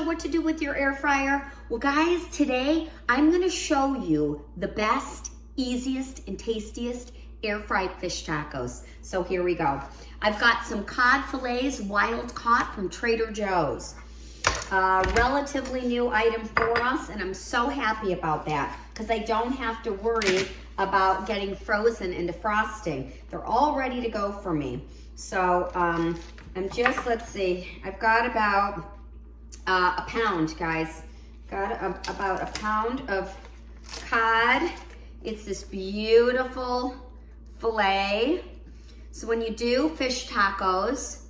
what to do with your air fryer? Well guys, today I'm gonna show you the best, easiest, and tastiest air fried fish tacos. So here we go. I've got some cod fillets, wild caught from Trader Joe's. Relatively new item for us, and I'm so happy about that because I don't have to worry about getting frozen into frosting. They're all ready to go for me. So I'm just, let's see, I've got about a pound, guys. Got about a pound of cod. It's this beautiful fillet. So when you do fish tacos,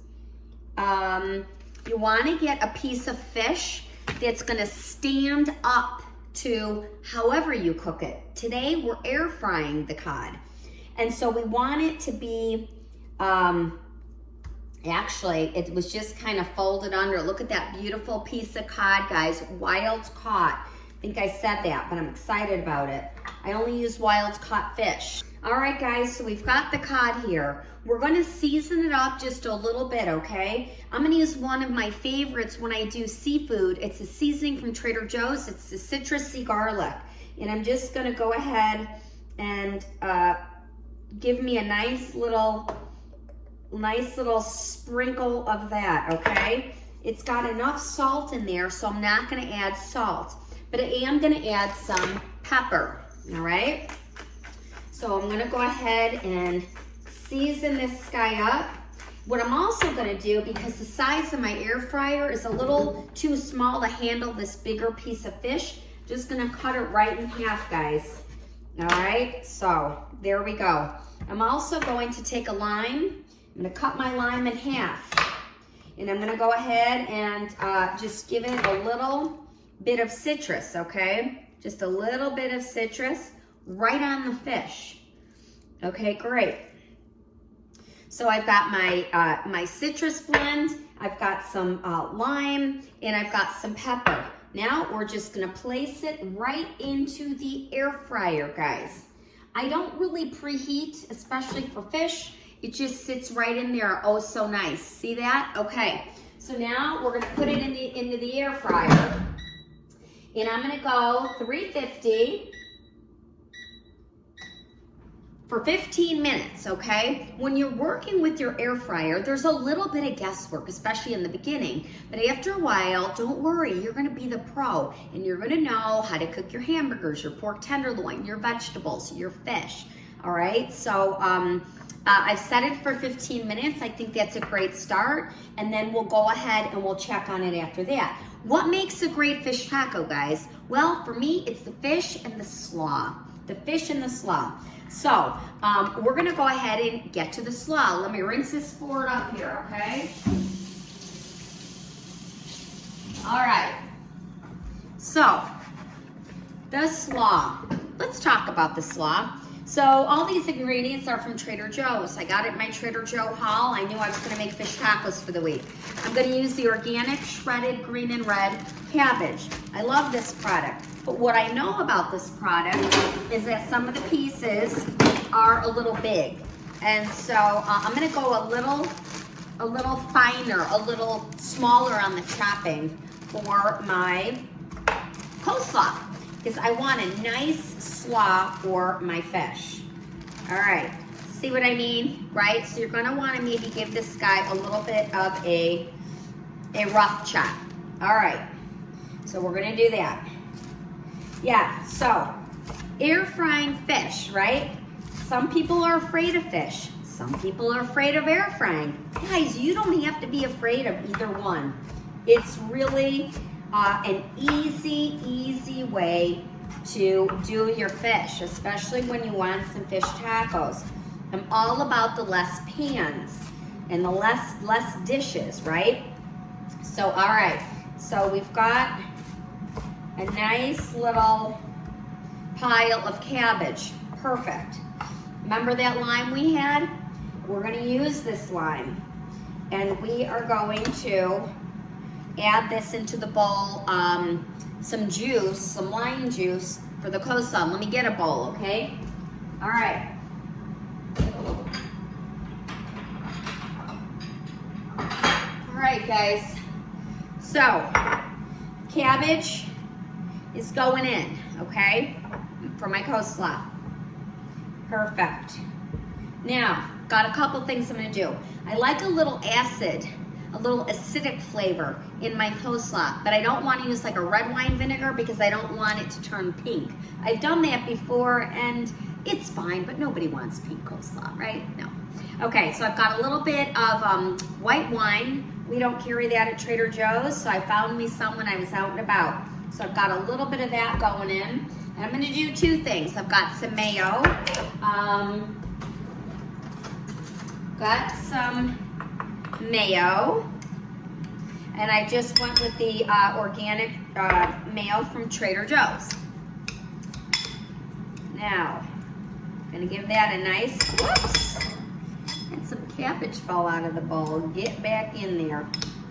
you want to get a piece of fish that's going to stand up to however you cook it. Today we're air frying the cod, and so we want it to be actually it was just kind of folded under. Look at that beautiful piece of cod, guys. Wild caught. I think I said that, but I'm excited about it. I only use wild caught fish. All right, guys, so we've got the cod here. We're gonna season it up just a little bit, okay? I'm gonna use one of my favorites when I do seafood. It's a seasoning from Trader Joe's. It's the citrusy garlic. And I'm just gonna go ahead and give me a nice little sprinkle of that, okay? It's got enough salt in there, so I'm not gonna add salt, but I am gonna add some pepper, all right? So I'm gonna go ahead and season this guy up. What I'm also gonna do, because the size of my air fryer is a little too small to handle this bigger piece of fish, just gonna cut it right in half, guys. All right, so there we go. I'm also going to take a lime. I'm gonna cut my lime in half. And I'm gonna go ahead and just give it a little bit of citrus, okay? Just a little bit of citrus right on the fish. Okay, great. So I've got my my citrus blend, I've got some lime, and I've got some pepper. Now we're just gonna place it right into the air fryer, guys. I don't really preheat, especially for fish. It just sits right in there, oh so nice. See that? Okay, so now we're gonna put it into the air fryer. And I'm gonna go 350 for 15 minutes, okay? When you're working with your air fryer, there's a little bit of guesswork, especially in the beginning. But after a while, don't worry, you're gonna be the pro, and you're gonna know how to cook your hamburgers, your pork tenderloin, your vegetables, your fish, all right? So I've set it for 15 minutes. I think that's a great start. And then we'll go ahead and we'll check on it after that. What makes a great fish taco, guys? Well, for me, it's the fish and the slaw. The fish and the slaw. So, we're gonna go ahead and get to the slaw. Let me rinse this forward up here, okay? All right. So, the slaw. Let's talk about the slaw. So, all these ingredients are from Trader Joe's. I got it in my Trader Joe haul. I knew I was gonna make fish tacos for the week. I'm gonna use the organic shredded green and red cabbage. I love this product. But what I know about this product is that some of the pieces are a little big. And so I'm gonna go a little finer, a little smaller on the chopping for my coleslaw, because I want a nice slaw for my fish. All right, see what I mean, right? So you're gonna wanna maybe give this guy a little bit of a rough chop. All right, so we're gonna do that. Yeah, so air frying fish, right? Some people are afraid of fish. Some people are afraid of air frying. Guys, you don't have to be afraid of either one. It's really an easy way to do your fish, especially when you want some fish tacos. I'm all about the less pans and the less dishes, right? So, all right, so we've got a nice little pile of cabbage. Perfect. Remember that lime we had? We're gonna use this lime. And we are going to add this into the bowl, some juice, some lime juice for the coleslaw. Let me get a bowl, okay? All right. All right, guys. So cabbage is going in, okay, for my coleslaw. Perfect. Now, got a couple things I'm gonna do. I like a little acid, a little acidic flavor in my coleslaw, but I don't want to use like a red wine vinegar because I don't want it to turn pink. I've done that before and it's fine, but nobody wants pink coleslaw, right? No. Okay, so I've got a little bit of white wine. We don't carry that at Trader Joe's, so I found me some when I was out and about. So I've got a little bit of that going in. And I'm gonna do two things. I've got some mayo. Got some mayo. And I just went with the organic mayo from Trader Joe's. Now, gonna give that a nice, whoops. And some cabbage fell out of the bowl. Get back in there.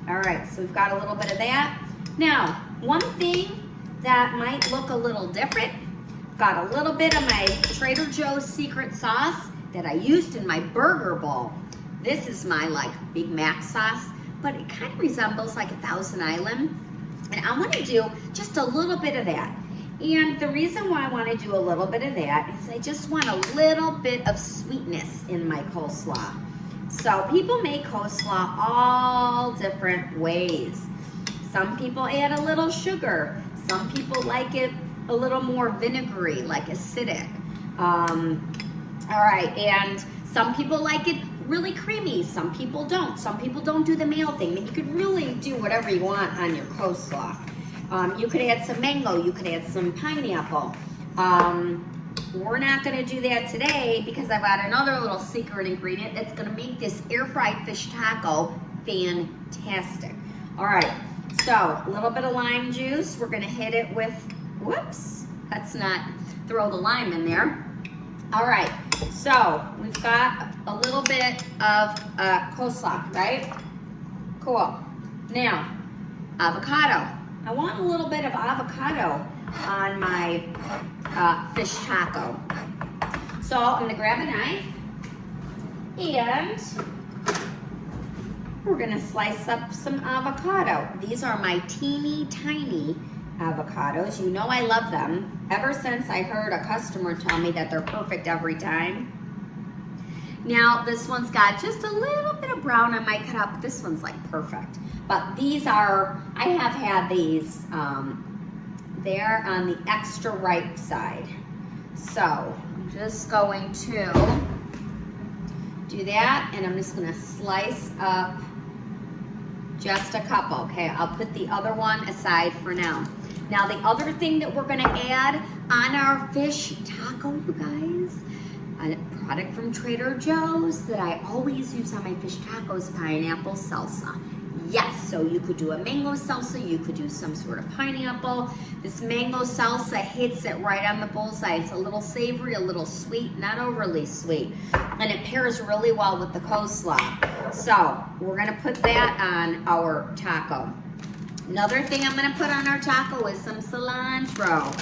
All right, so we've got a little bit of that. Now, one thing that might look a little different, got a little bit of my Trader Joe's secret sauce that I used in my burger bowl. This is my like Big Mac sauce, but it kind of resembles like a Thousand Island. And I want to do just a little bit of that. And the reason why I want to do a little bit of that is I just want a little bit of sweetness in my coleslaw. So people make coleslaw all different ways. Some people add a little sugar. Some people like it a little more vinegary, like acidic. All right, and some people like it really creamy. Some people don't. Some people don't do the mayo thing. You could really do whatever you want on your coleslaw. You could add some mango. You could add some pineapple. We're not going to do that today because I've got another little secret ingredient that's going to make this air-fried fish taco fantastic. All right, so a little bit of lime juice. We're going to hit it with, whoops, let's not throw the lime in there. All right, so we've got a little bit of coleslaw, right? Cool. Now, avocado. I want a little bit of avocado on my fish taco. So I'm gonna grab a knife and we're gonna slice up some avocado. These are my teeny tiny avocados. You know I love them. Ever since I heard a customer tell me that they're perfect every time. Now this one's got just a little bit of brown I might cut out, but this one's like perfect. But these are, I have had these, they're on the extra ripe side. So I'm just going to do that and I'm just gonna slice up just a couple, okay? I'll put the other one aside for now. Now the other thing that we're gonna add on our fish taco, you guys, a product from Trader Joe's that I always use on my fish tacos, pineapple salsa. Yes, so you could do a mango salsa, you could do some sort of pineapple. This mango salsa hits it right on the bullseye. It's a little savory, a little sweet, not overly sweet. And it pairs really well with the coleslaw. So we're gonna put that on our taco. Another thing I'm gonna put on our taco is some cilantro.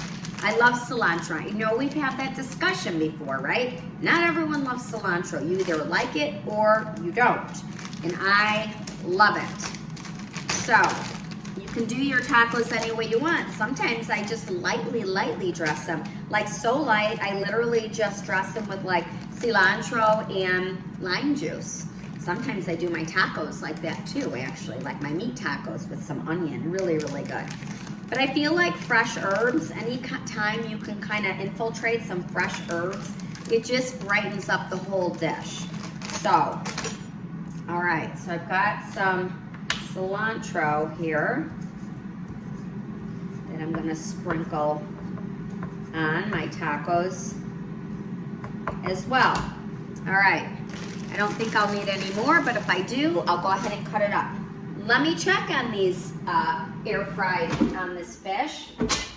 I love cilantro. You know, we've had that discussion before, right? Not everyone loves cilantro. You either like it or you don't. And I love it. So you can do your tacos any way you want. Sometimes I just lightly dress them. Like so light, I literally just dress them with like cilantro and lime juice. Sometimes I do my tacos like that too, actually, like my meat tacos with some onion, really good. But I feel like fresh herbs, any time you can kind of infiltrate some fresh herbs, it just brightens up the whole dish. So, all right, so I've got some cilantro here that I'm gonna sprinkle on my tacos as well. All right, I don't think I'll need any more, but if I do, I'll go ahead and cut it up. Let me check on these air fried on this fish.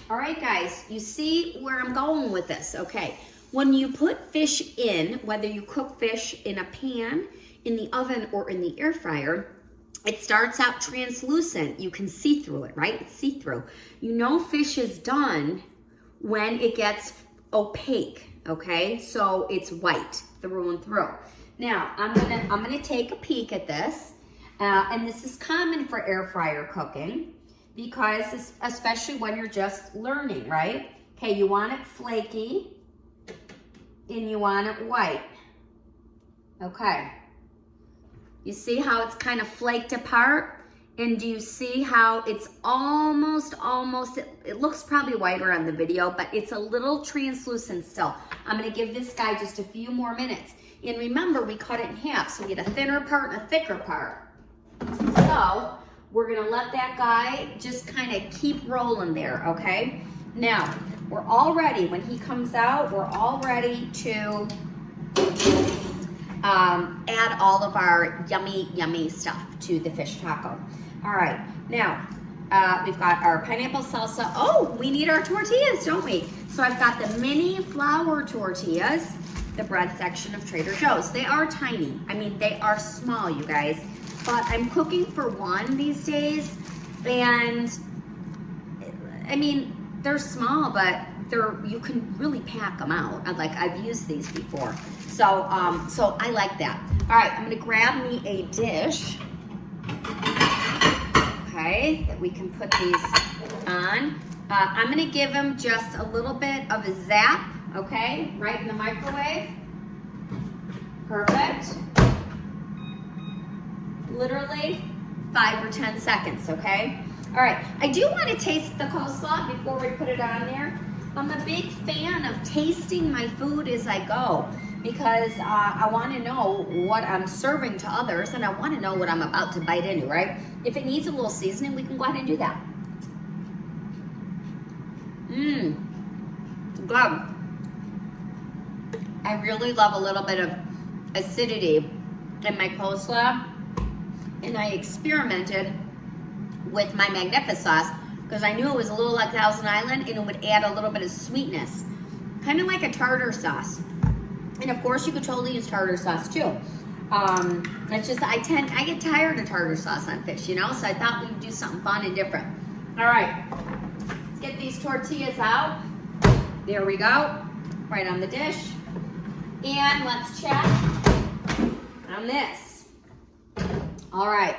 All right, guys, you see where I'm going with this, okay? When you put fish in, whether you cook fish in a pan, in the oven, or in the air fryer, it starts out translucent. You can see through it, right? It's see-through. You know fish is done when it gets opaque, okay? So it's white through and through. Now, I'm gonna take a peek at this. And this is common for air fryer cooking. because especially when you're just learning, right? Okay, you want it flaky and you want it white. Okay. You see how it's kind of flaked apart? And do you see how it's almost, it looks probably whiter on the video, but it's a little translucent still. I'm gonna give this guy just a few more minutes. And remember, we cut it in half, so we get a thinner part and a thicker part. So we're gonna let that guy just kind of keep rolling there, okay? Now, we're all ready. When he comes out, we're all ready to add all of our yummy, yummy stuff to the fish taco. All right, now we've got our pineapple salsa. Oh, we need our tortillas, don't we? So I've got the mini flour tortillas, the bread section of Trader Joe's. They are tiny. I mean, they are small, you guys. But I'm cooking for one these days, and I mean, they're small, but you can really pack them out. Like, I've used these before. So, so I like that. All right, I'm gonna grab me a dish, okay, that we can put these on. I'm gonna give them just a little bit of a zap, okay, right in the microwave. Perfect. Literally 5 or 10 seconds, okay? All right, I do want to taste the coleslaw before we put it on there. I'm a big fan of tasting my food as I go because I want to know what I'm serving to others, and I want to know what I'm about to bite into, right? If it needs a little seasoning, we can go ahead and do that. Good. I really love a little bit of acidity in my coleslaw, and I experimented with my magnificsauce because I knew it was a little like Thousand Island, and it would add a little bit of sweetness, kind of like a tartar sauce. And of course, you could totally use tartar sauce too. It's just I get tired of tartar sauce on fish, you know. So I thought we'd do something fun and different. All right, let's get these tortillas out. There we go, right on the dish. And let's check on this. All right,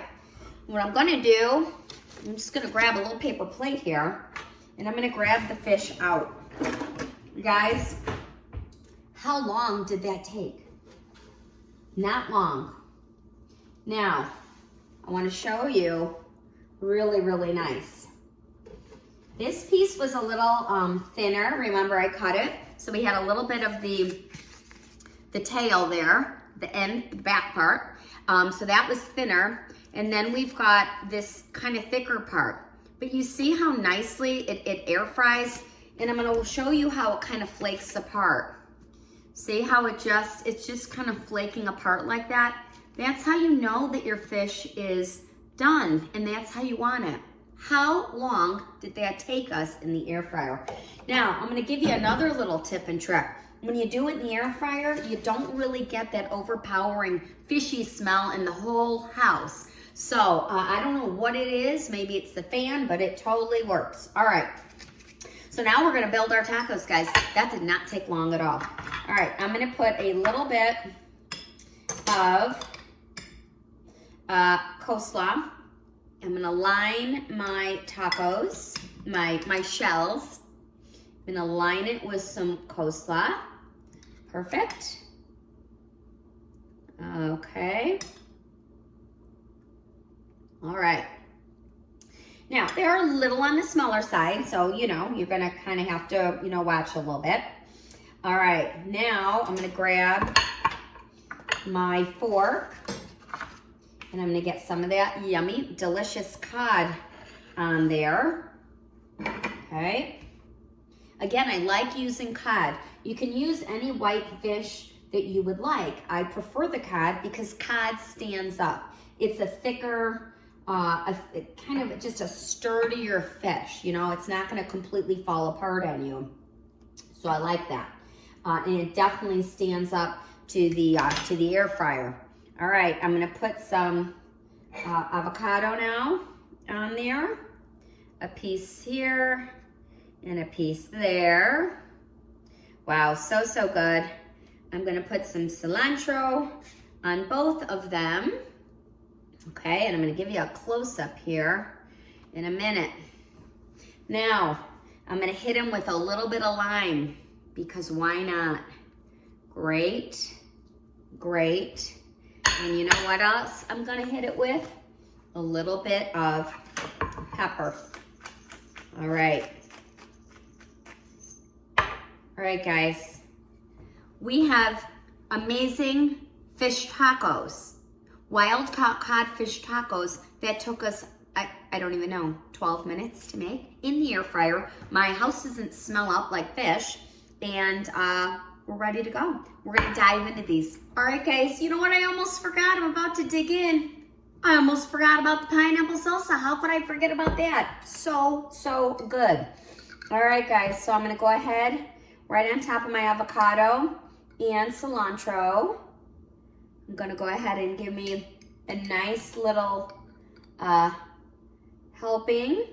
what I'm gonna do, I'm just gonna grab a little paper plate here, and I'm gonna grab the fish out. You guys, how long did that take? Not long. Now, I wanna show you really, really nice. This piece was a little thinner. Remember, I cut it, so we had a little bit of the tail there, the end, the back part. So that was thinner. And then we've got this kind of thicker part. But you see how nicely it air fries? And I'm gonna show you how it kind of flakes apart. See how it's just kind of flaking apart like that? That's how you know that your fish is done, and that's how you want it. How long did that take us in the air fryer? Now, I'm gonna give you another little tip and trick. When you do it in the air fryer, you don't really get that overpowering fishy smell in the whole house. So I don't know what it is. Maybe it's the fan, but it totally works. All right. So now we're gonna build our tacos, guys. That did not take long at all. All right, I'm gonna put a little bit of coleslaw. I'm gonna line my tacos, my shells. I'm gonna line it with some coleslaw. Perfect. Okay. All right. Now, they're a little on the smaller side, so, you know, you're gonna kind of have to, you know, watch a little bit. All right, now I'm gonna grab my fork, and I'm gonna get some of that yummy, delicious cod on there. Okay. Again, I like using cod. You can use any white fish that you would like. I prefer the cod because cod stands up. It's a thicker, kind of just a sturdier fish. You know, it's not gonna completely fall apart on you. So I like that. And it definitely stands up to the air fryer. All right, I'm gonna put some avocado now on there. A piece here and a piece there. Wow, so, so good. I'm gonna put some cilantro on both of them. Okay, and I'm gonna give you a close-up here. in a minute. Now, I'm gonna hit them with a little bit of lime because why not? Great, great. And you know what else I'm gonna hit it with? A little bit of pepper. All right. All right, guys. We have amazing fish tacos. Wild caught fish tacos that took us, I don't even know, 12 minutes to make in the air fryer. My house doesn't smell up like fish, and we're ready to go. We're gonna dive into these. All right, guys, you know what I almost forgot? I'm about to dig in. I almost forgot about the pineapple salsa. How could I forget about that? So, so good. All right, guys, so I'm gonna go ahead right on top of my avocado and cilantro. I'm gonna go ahead and give me a nice little helping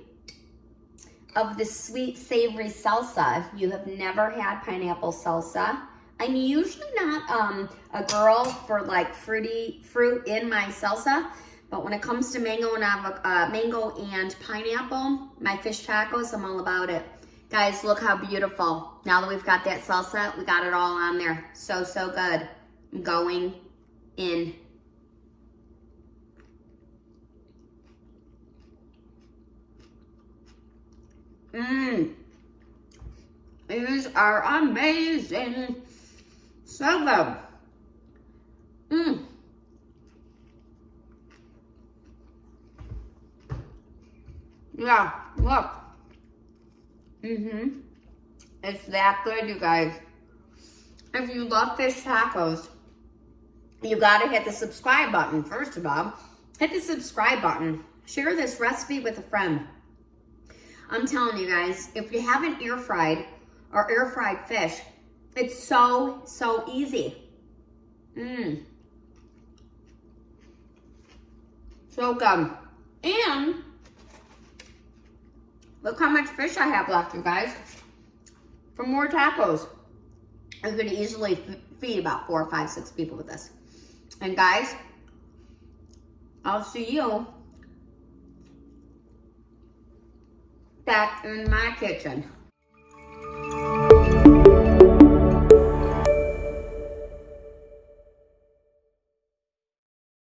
of the sweet savory salsa. If you have never had pineapple salsa, I'm usually not a girl for like fruit in my salsa, but when it comes to mango and pineapple, my fish tacos, I'm all about it. Guys, look how beautiful. Now that we've got that salsa, we got it all on there. So, so good. I'm going in. These are amazing. So good. Yeah, look. It's that good, you guys. If you love fish tacos, you gotta hit the subscribe button. First of all, hit the subscribe button. Share this recipe with a friend. I'm telling you guys, if you haven't air fried or air fried fish, it's so, so easy. So good. And look how much fish I have left, you guys. For more tacos. I could easily feed about 4, 5, 6 people with this. And guys, I'll see you back in my kitchen.